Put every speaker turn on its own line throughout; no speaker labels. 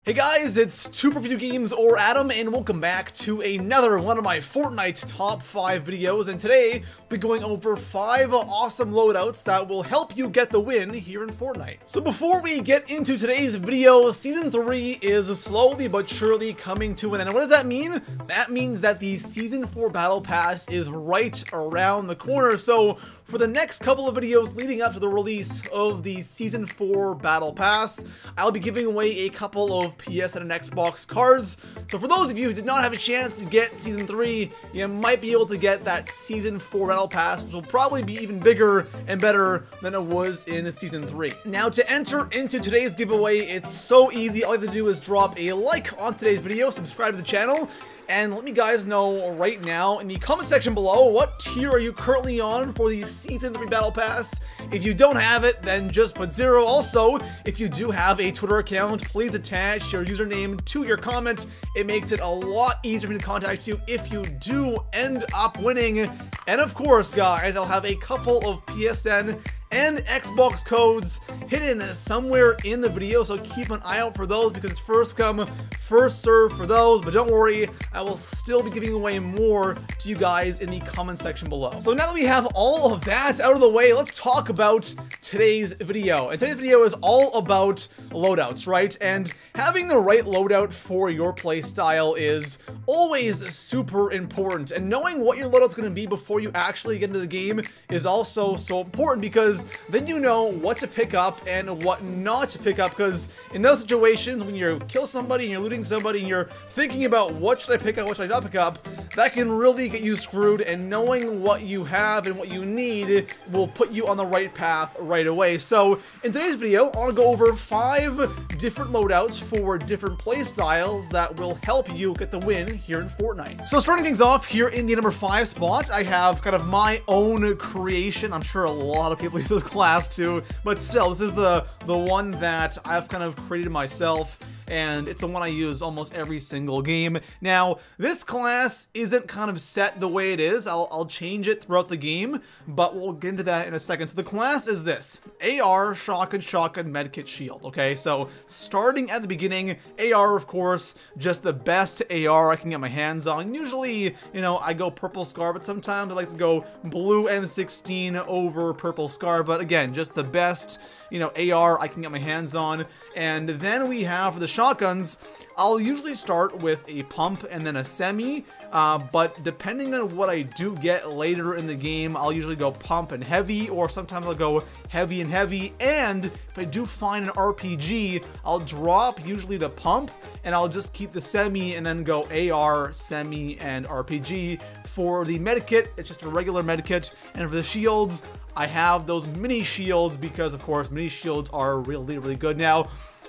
Hey guys, it's ToProForuGames or Adam, and welcome back to another one of my Fortnite top 5 videos. And today, we're going over 5 awesome loadouts that will help you get the win here in Fortnite. So before we get into today's video, Season 3 is slowly but surely coming to an end. And what does that mean? That means that the Season 4 Battle Pass is right around the corner. So for the next couple of videos leading up to the release of the Season 4 Battle Pass, I'll be giving away a couple of PS and Xbox cards. So for those of you who did not have a chance to get Season 3, you might be able to get that Season 4 Battle Pass, which will probably be even bigger and better than it was in Season 3. Now, to enter into today's giveaway, it's so easy. All you have to do is drop a like on today's video, subscribe to the channel, and let me guys know right now in the comment section below, what tier are you currently on for the Season 3 Battle Pass? If you don't have it, then just put 0. Also, if you do have a Twitter account, please attach your username to your comment. It makes it a lot easier for me to contact you if you do end up winning. And of course, guys, I'll have a couple of PSN and Xbox codes hidden somewhere in the video, so keep an eye out for those because it's first come, first serve for those. But don't worry, I will still be giving away more to you guys in the comment section below. So now that we have all of that out of the way, let's talk about today's video. And today's video is all about loadouts, right? And having the right loadout for your playstyle is always super important. And knowing what your loadout's going to be before you actually get into the game is also so important, because then you know what to pick up and what not to pick up. Because in those situations when you kill somebody and you're looting somebody and you're thinking about what should I pick up, what should I not pick up, that can really get you screwed. And knowing what you have and what you need will put you on the right path right away. So in today's video, I want to go over 5 different loadouts for different playstyles that will help you get the win here in Fortnite. So starting things off here in the number 5 spot, I have kind of my own creation. I'm sure a lot of people use this class too, but still, this is the one that I've kind of created myself, and it's the one I use almost every single game. Now, this class isn't kind of set the way it is. I'll change it throughout the game, but we'll get into that in a second. So the class is this: AR, shotgun, medkit, shield. Okay, so starting at the beginning, AR, of course, just the best AR I can get my hands on. Usually, you know, I go purple scar, but sometimes I like to go blue M16 over purple scar. But again, just the best, you know, AR I can get my hands on. And then we have for the shotguns, I'll usually start with a pump and then a semi, but depending on what I do get later in the game, I'll usually go pump and heavy, or sometimes I'll go heavy and heavy. And if I do find an RPG, I'll drop usually the pump and I'll just keep the semi and then go AR, semi, and RPG. For the medkit, it's just a regular medkit, and for the shields, I have those mini shields because, of course, mini shields are really, really good. Now,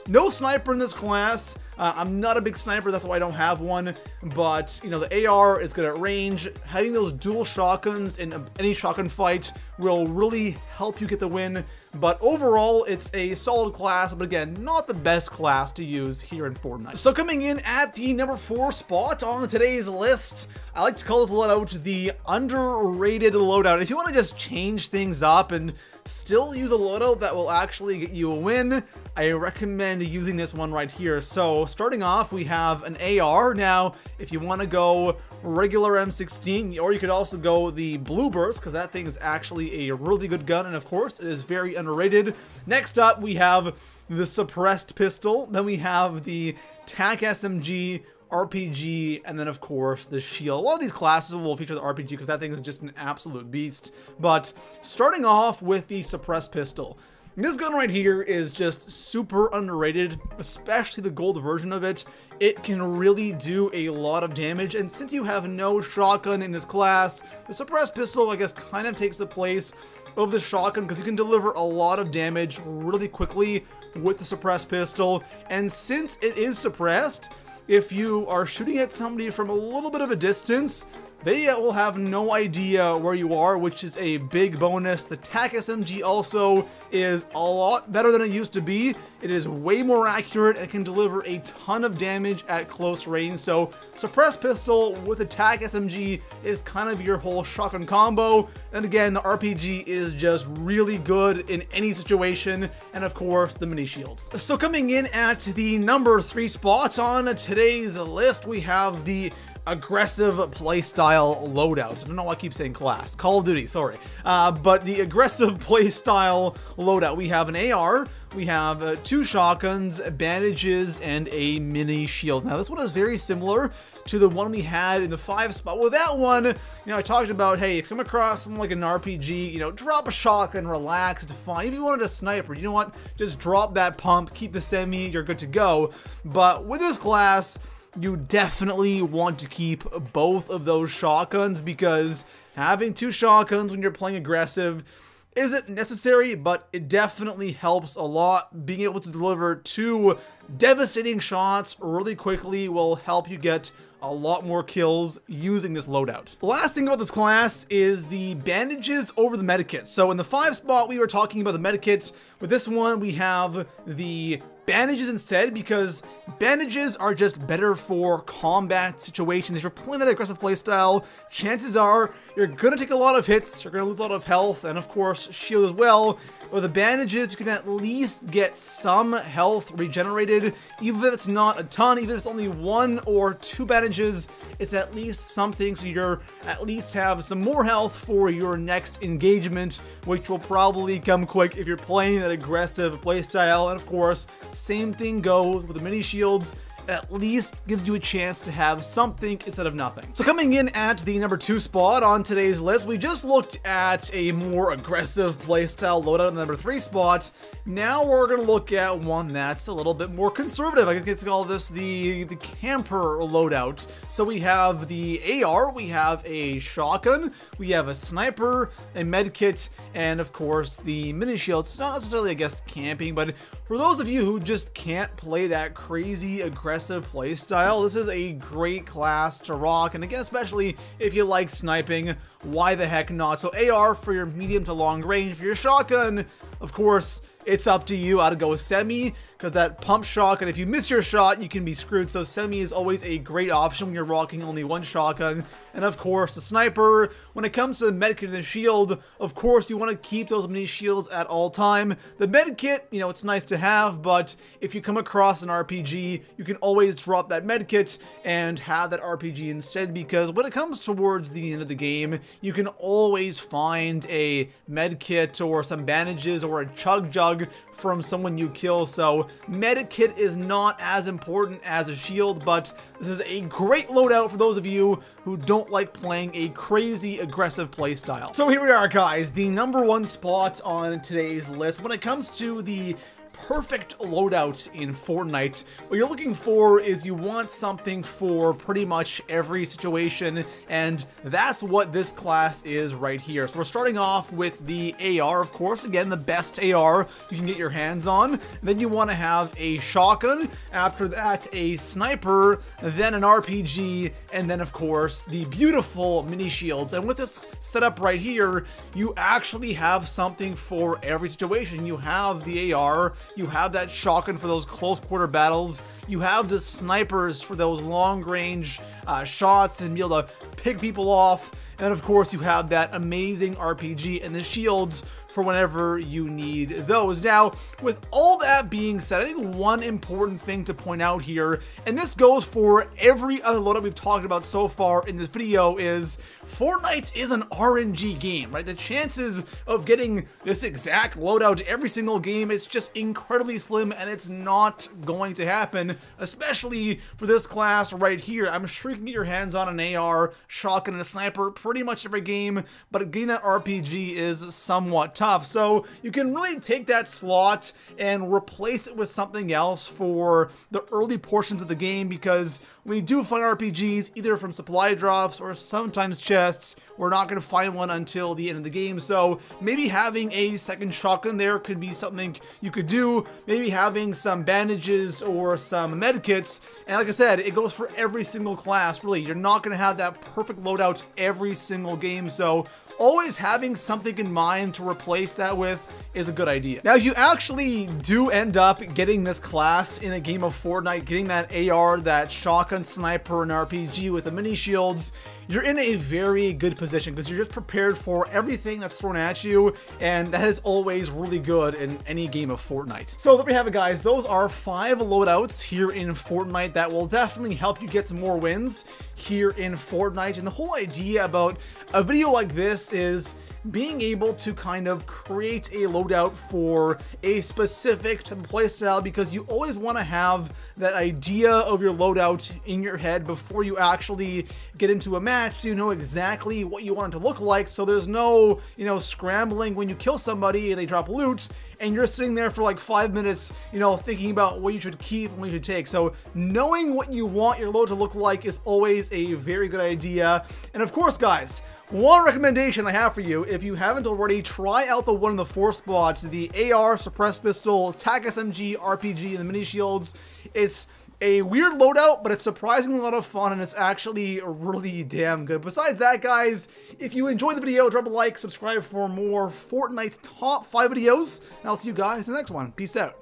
no sniper in this class. I'm not a big sniper, that's why I don't have one. But, you know, the AR is good at range. Having those dual shotguns in any shotgun fight will really help you get the win. But overall, it's a solid class, but again, not the best class to use here in Fortnite. So coming in at the number 4 spot on today's list, I like to call this loadout the underrated loadout. If you want to just change things up and still use a loadout that will actually get you a win, I recommend using this one right here. So starting off, we have an AR. Now, if you want to go regular M16, or you could also go the Blue Burst, because that thing is actually a really good gun, and of course, it is very underrated. Next up, we have the suppressed pistol. Then we have the Takas Mg, RPG, and then of course the shield. A lot of these classes will feature the RPG because that thing is just an absolute beast. But starting off with the suppressed pistol, this gun right here is just super underrated, especially the gold version of it. It can really do a lot of damage, and since you have no shotgun in this class, the suppressed pistol, I guess, kind of takes the place of the shotgun because you can deliver a lot of damage really quickly with the suppressed pistol. And since it is suppressed, if you are shooting at somebody from a little bit of a distance, they will have no idea where you are, which is a big bonus. The Takas Mg also is a lot better than it used to be. It is way more accurate and can deliver a ton of damage at close range. So suppressed pistol with the Takas Mg is kind of your whole shotgun combo. And again, the RPG is just really good in any situation, and of course the mini shields. So coming in at the number 3 spot on today's list, we have the aggressive playstyle loadout. I don't know why I keep saying class. Call of Duty, sorry. But the aggressive playstyle loadout. We have an AR, we have 2 shotguns, bandages, and a mini shield. Now this one is very similar to the one we had in the 5 spot. Well, that one, I talked about, hey, if you come across something like an RPG, drop a shotgun, relax, it's fine. If you wanted a sniper, you know what? Just drop that pump, keep the semi, you're good to go. But with this class, you definitely want to keep both of those shotguns, because having 2 shotguns when you're playing aggressive isn't necessary, but it definitely helps a lot. Being able to deliver 2 devastating shots really quickly will help you get a lot more kills using this loadout. The last thing about this class is the bandages over the medikits. So in the 5 spot, we were talking about the medikits. With this one, we have the bandages instead, because bandages are just better for combat situations. If you're playing that aggressive playstyle, chances are you're gonna take a lot of hits, you're gonna lose a lot of health, and of course shield as well. With the bandages, you can at least get some health regenerated, even if it's not a ton, even if it's only 1 or 2 bandages, it's at least something, so you're at least have some more health for your next engagement, which will probably come quick if you're playing that aggressive playstyle. And of course, same thing goes with the mini shields. At least gives you a chance to have something instead of nothing. So coming in at the number 2 spot on today's list, we just looked at a more aggressive playstyle loadout in the number 3 spot. Now we're gonna look at one that's a little bit more conservative. I guess call this the camper loadout. So we have the AR, we have a shotgun, we have a sniper, a medkit, and of course the mini shield. It's not necessarily, I guess, camping, but for those of you who just can't play that crazy aggressive playstyle, this is a great class to rock. And again, especially if you like sniping, why the heck not? So AR for your medium to long range. For your shotgun, of course, it's up to you. I'd go with semi, because that pump shotgun, if you miss your shot, you can be screwed. So semi is always a great option when you're rocking only 1 shotgun. And of course, the sniper. When it comes to the medkit and the shield, of course, you want to keep those mini shields at all time. The medkit, it's nice to have, but if you come across an RPG, you can always drop that medkit and have that RPG instead, because when it comes towards the end of the game, you can always find a medkit or some bandages or a chug jug from someone you kill. So medkit is not as important as a shield, but this is a great loadout for those of you who don't like playing a crazy aggressive playstyle. So here we are, guys, the number 1 spot on today's list. When it comes to the perfect loadout in Fortnite, what you're looking for is you want something for pretty much every situation, and that's what this class is right here. So we're starting off with the AR, of course, again, the best AR you can get your hands on. Then you want to have a shotgun, after that a sniper, then an RPG, and then of course the beautiful mini shields. And with this setup right here, you actually have something for every situation. You have the AR, you have that shotgun for those close quarter battles, you have the snipers for those long range shots and be able to pick people off, and of course you have that amazing RPG and the shields for whenever you need those. Now, with all that being said, I think one important thing to point out here, and this goes for every other loadout we've talked about so far in this video, is Fortnite is an RNG game, right? The chances of getting this exact loadout every single game, it's just incredibly slim, and it's not going to happen, especially for this class right here. I'm sure you can get your hands on an AR, shotgun, and a sniper pretty much every game, but getting that RPG is somewhat tough. tough. So you can really take that slot and replace it with something else for the early portions of the game, because when you do find RPGs, either from supply drops or sometimes chests, we're not going to find one until the end of the game. So maybe having a second shotgun there could be something you could do. Maybe having some bandages or some med kits. And like I said, it goes for every single class, really. You're not going to have that perfect loadout every single game. So always having something in mind to replace that with is a good idea. Now, if you actually do end up getting this class in a game of Fortnite, getting that AR, that shotgun sniper, and RPG with the mini shields, you're in a very good position because you're just prepared for everything that's thrown at you, and that is always really good in any game of Fortnite. So there we have it, guys. Those are 5 loadouts here in Fortnite that will definitely help you get some more wins here in Fortnite. And the whole idea about a video like this is being able to kind of create a loadout for a specific type of playstyle, because you always want to have that idea of your loadout in your head before you actually get into a match, so you know exactly what you want it to look like, so there's no, scrambling when you kill somebody and they drop loot and you're sitting there for like 5 minutes, thinking about what you should keep and what you should take. So knowing what you want your load to look like is always a very good idea. And of course, guys, one recommendation I have for you, if you haven't already, try out the 1 in the 4 spot, the AR, suppressed pistol, Takas Mg, RPG, and the mini shields. It's a weird loadout, but it's surprisingly a lot of fun, and it's actually really damn good. Besides that, guys, if you enjoyed the video, drop a like, subscribe for more Fortnite top 5 videos, and I'll see you guys in the next one. Peace out.